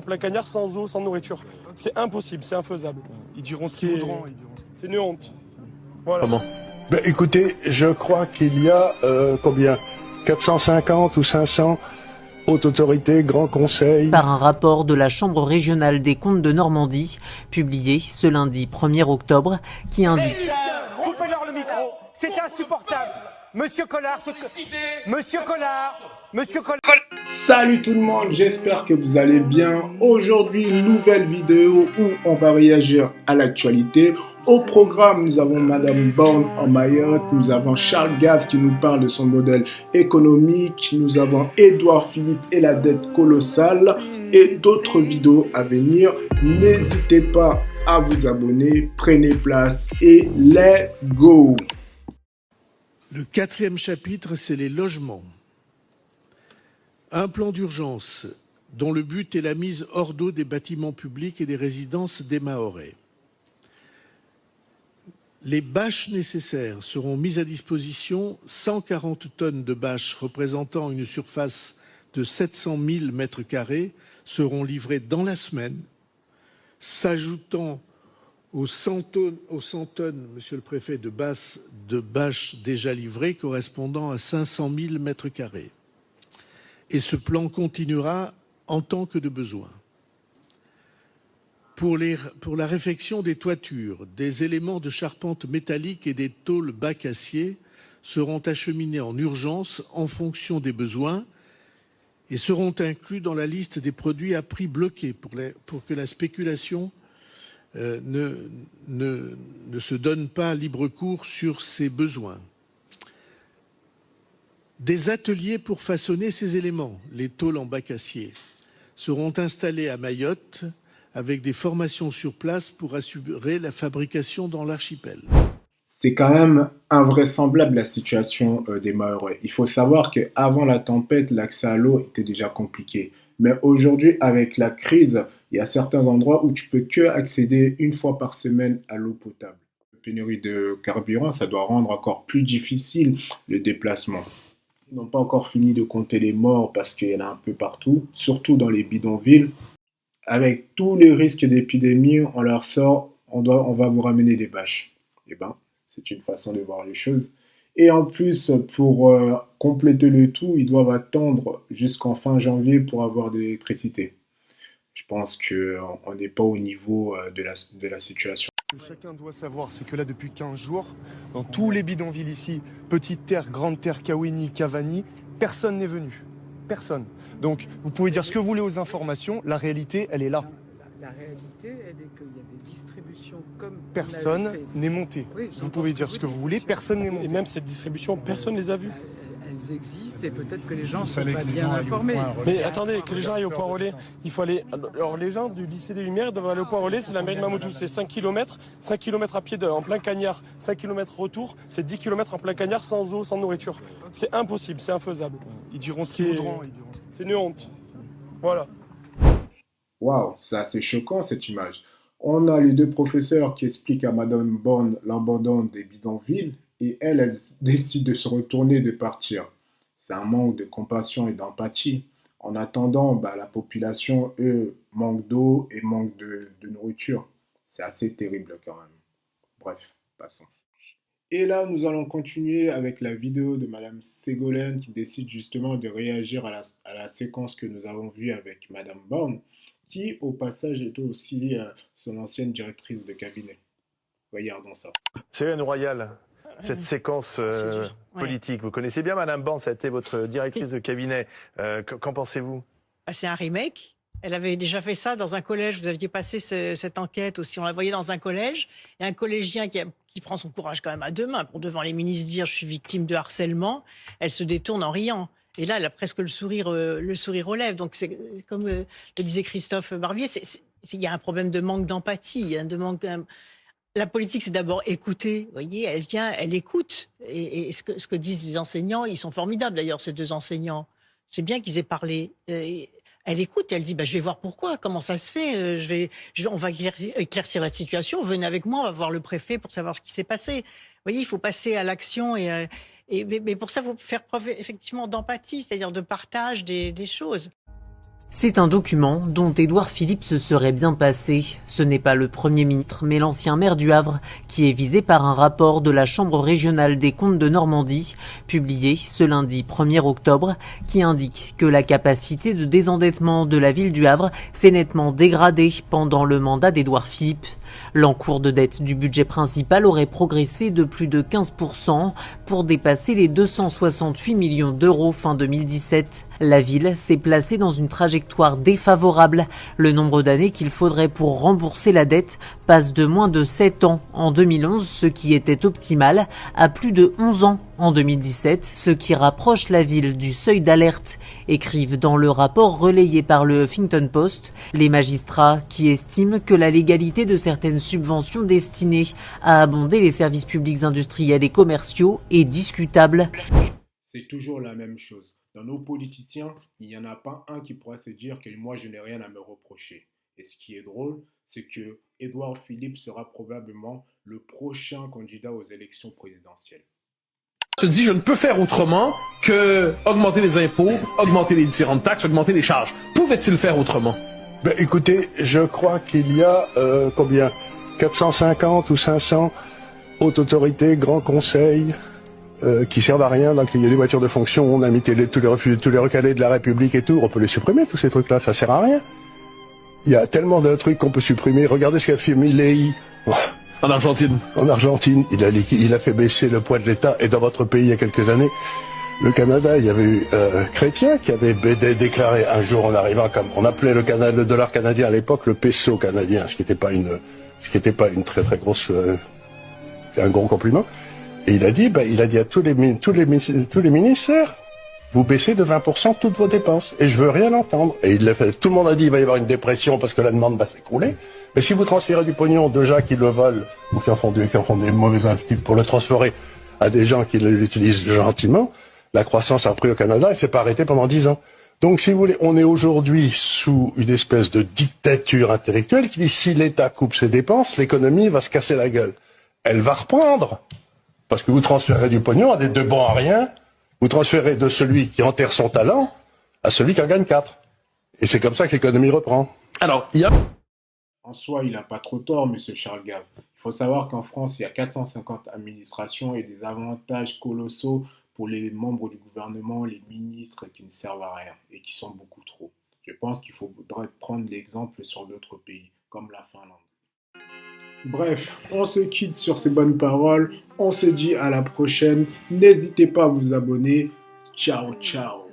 En plein cagnard, sans eau, sans nourriture. C'est impossible, c'est infaisable. Ils diront ce qu'ils voudront. C'est une honte. Voilà. Comment? Ben, écoutez, je crois qu'il y a combien 450 ou 500 hautes autorités, grands conseils. Par un rapport de la Chambre régionale des comptes de Normandie, publié ce lundi 1er octobre, qui indique... Coupez-leur le micro, c'est insupportable. Monsieur Collard, Monsieur Collard, Monsieur Collard. Salut tout le monde, j'espère que vous allez bien. Aujourd'hui, une nouvelle vidéo où on va réagir à l'actualité. Au programme, nous avons Madame Borne en Mayotte, nous avons Charles Gave qui nous parle de son modèle économique, nous avons Édouard Philippe et la dette colossale et d'autres vidéos à venir. N'hésitez pas à vous abonner, prenez place et let's go! Le 4e chapitre, c'est les logements. Un plan d'urgence dont le but est la mise hors d'eau des bâtiments publics et des résidences des Mahorais. Les bâches nécessaires seront mises à disposition. 140 tonnes de bâches représentant une surface de 700 000 mètres carrés seront livrées dans la semaine, s'ajoutant aux 100 tonnes, Monsieur le Préfet, de bâches déjà livrées correspondant à 500 000 mètres carrés. Et ce plan continuera en tant que de besoin. Pour la réfection des toitures, des éléments de charpente métallique et des tôles bac acier seront acheminés en urgence en fonction des besoins et seront inclus dans la liste des produits à prix bloqué pour que la spéculation ne se donne pas libre cours sur ces besoins. Des ateliers pour façonner ces éléments, les tôles en bac acier, seront installés à Mayotte avec des formations sur place pour assurer la fabrication dans l'archipel. C'est quand même invraisemblable la situation des Mahorais. Il faut savoir qu'avant la tempête, l'accès à l'eau était déjà compliqué. Mais aujourd'hui, avec la crise, il y a certains endroits où tu peux que accéder une fois par semaine à l'eau potable. La pénurie de carburant, ça doit rendre encore plus difficile le déplacement. Ils n'ont pas encore fini de compter les morts parce qu'il y en a un peu partout, surtout dans les bidonvilles. Avec tous les risques d'épidémie, on leur sort, on va vous ramener des bâches. Eh ben, c'est une façon de voir les choses. Et en plus, pour compléter le tout, ils doivent attendre jusqu'en fin janvier pour avoir de l'électricité. Je pense qu'on n'est pas au niveau de la situation. Ce que chacun doit savoir, c'est que là, depuis 15 jours, dans tous les bidonvilles ici, Petite Terre, Grande Terre, Kawini, Cavani, personne n'est venu. Personne. Donc, vous pouvez dire ce que vous voulez aux informations, la réalité, elle est là. La réalité, elle est qu'il y a des distributions comme... Personne n'est monté. Oui, vous pouvez dire ce que vous voulez, personne n'est monté. Et même cette distribution, personne ne les a vues. Elles existent et peut-être que les gens ne sont pas bien informés. Mais attendez, que les gens aillent au point relais, il faut aller... Alors les gens du lycée des Lumières doivent aller au point relais, c'est la mairie de Mamoudzou, c'est 5 km à pied en plein cagnard, 5 km retour, c'est 10 km en plein cagnard sans eau, sans nourriture. C'est impossible, c'est infaisable. Ils diront ce qu'ils voudront. C'est une honte. Voilà. Waouh, c'est assez choquant cette image. On a les deux professeurs qui expliquent à Madame Borne l'abandon des bidonvilles et elle décide de se retourner, de partir. C'est un manque de compassion et d'empathie. En attendant, la population, eux, manque d'eau et manque de nourriture. C'est assez terrible quand même. Bref, passons. Et là, nous allons continuer avec la vidéo de Madame Ségolène qui décide justement de réagir à la séquence que nous avons vue avec Madame Borne, qui au passage était aussi son ancienne directrice de cabinet. Regardons ça. Ségolène Royal, cette séquence politique, vous connaissez bien Madame Borne, ça a été votre directrice de cabinet. Qu'en pensez-vous? C'est un remake. Elle avait déjà fait ça dans un collège. Vous aviez passé cette enquête aussi. On la voyait dans un collège. Et un collégien qui prend son courage quand même à deux mains pour devant les ministres dire « je suis victime de harcèlement ». Elle se détourne en riant. Et là, elle a presque le sourire aux lèvres. Donc, c'est comme le disait Christophe Barbier, il y a un problème de manque d'empathie. La politique, c'est d'abord écouter. Vous voyez, elle vient, elle écoute. Et ce que disent les enseignants, ils sont formidables d'ailleurs, ces deux enseignants. C'est bien qu'ils aient parlé. Elle écoute, elle dit je vais voir pourquoi, comment ça se fait, on va éclaircir la situation, venez avec moi, on va voir le préfet pour savoir ce qui s'est passé. Vous voyez, il faut passer à l'action mais pour ça, il faut faire preuve effectivement d'empathie, c'est-à-dire de partage des choses. C'est un document dont Édouard Philippe se serait bien passé. Ce n'est pas le Premier ministre, mais l'ancien maire du Havre, qui est visé par un rapport de la Chambre régionale des comptes de Normandie, publié ce lundi 1er octobre, qui indique que la capacité de désendettement de la ville du Havre s'est nettement dégradée pendant le mandat d'Édouard Philippe. L'encours de dette du budget principal aurait progressé de plus de 15% pour dépasser les 268 millions d'euros fin 2017. La ville s'est placée dans une trajectoire défavorable. Le nombre d'années qu'il faudrait pour rembourser la dette passe de moins de 7 ans en 2011, ce qui était optimal, à plus de 11 ans en 2017, ce qui rapproche la ville du seuil d'alerte, écrivent dans le rapport relayé par le Huffington Post les magistrats qui estiment que la légalité de certaines subventions destinées à abonder les services publics industriels et commerciaux est discutable. C'est toujours la même chose. Dans nos politiciens, il n'y en a pas un qui pourra se dire que moi je n'ai rien à me reprocher. Et ce qui est drôle, c'est que Édouard Philippe sera probablement le prochain candidat aux élections présidentielles. Se dit, je ne peux faire autrement que augmenter les impôts, augmenter les différentes taxes, augmenter les charges. Pouvait-il faire autrement? Ben, écoutez, je crois qu'il y a 450 ou 500 hautes autorités, grands conseils qui servent à rien. Donc il y a des voitures de fonction, on a mis tous les recalés de la République et tout, on peut les supprimer tous ces trucs-là, ça sert à rien. Il y a tellement de trucs qu'on peut supprimer. Regardez ce qu'a fait Milei. En Argentine. En Argentine, il a fait baisser le poids de l'État. Et dans votre pays, il y a quelques années, le Canada, il y avait eu Chrétien qui avait déclaré un jour en arrivant, comme on appelait le dollar canadien à l'époque, le peso canadien, ce qui n'était pas une très très grosse, un gros compliment. Et il a dit à tous les ministères, vous baissez de 20% toutes vos dépenses. Et je veux rien entendre. Et il l'a fait. Tout le monde a dit il va y avoir une dépression parce que la demande va s'écrouler. Mais si vous transférez du pognon de gens qui le volent ou qui en font des mauvais habitudes pour le transférer à des gens qui l'utilisent gentiment, la croissance a pris au Canada et s'est pas arrêtée pendant 10 ans. Donc, si vous voulez, on est aujourd'hui sous une espèce de dictature intellectuelle qui dit si l'État coupe ses dépenses, l'économie va se casser la gueule. Elle va reprendre. Parce que vous transférez du pognon à des deux bons à rien. Vous transférez de celui qui enterre son talent à celui qui en gagne 4. Et c'est comme ça que l'économie reprend. Alors, il y a... En soi, il n'a pas trop tort, M. Charles Gave. Il faut savoir qu'en France, il y a 450 administrations et des avantages colossaux pour les membres du gouvernement, les ministres qui ne servent à rien et qui sont beaucoup trop. Je pense qu'il faudrait prendre l'exemple sur d'autres pays, comme la Finlande. Bref, on se quitte sur ces bonnes paroles. On se dit à la prochaine. N'hésitez pas à vous abonner. Ciao, ciao.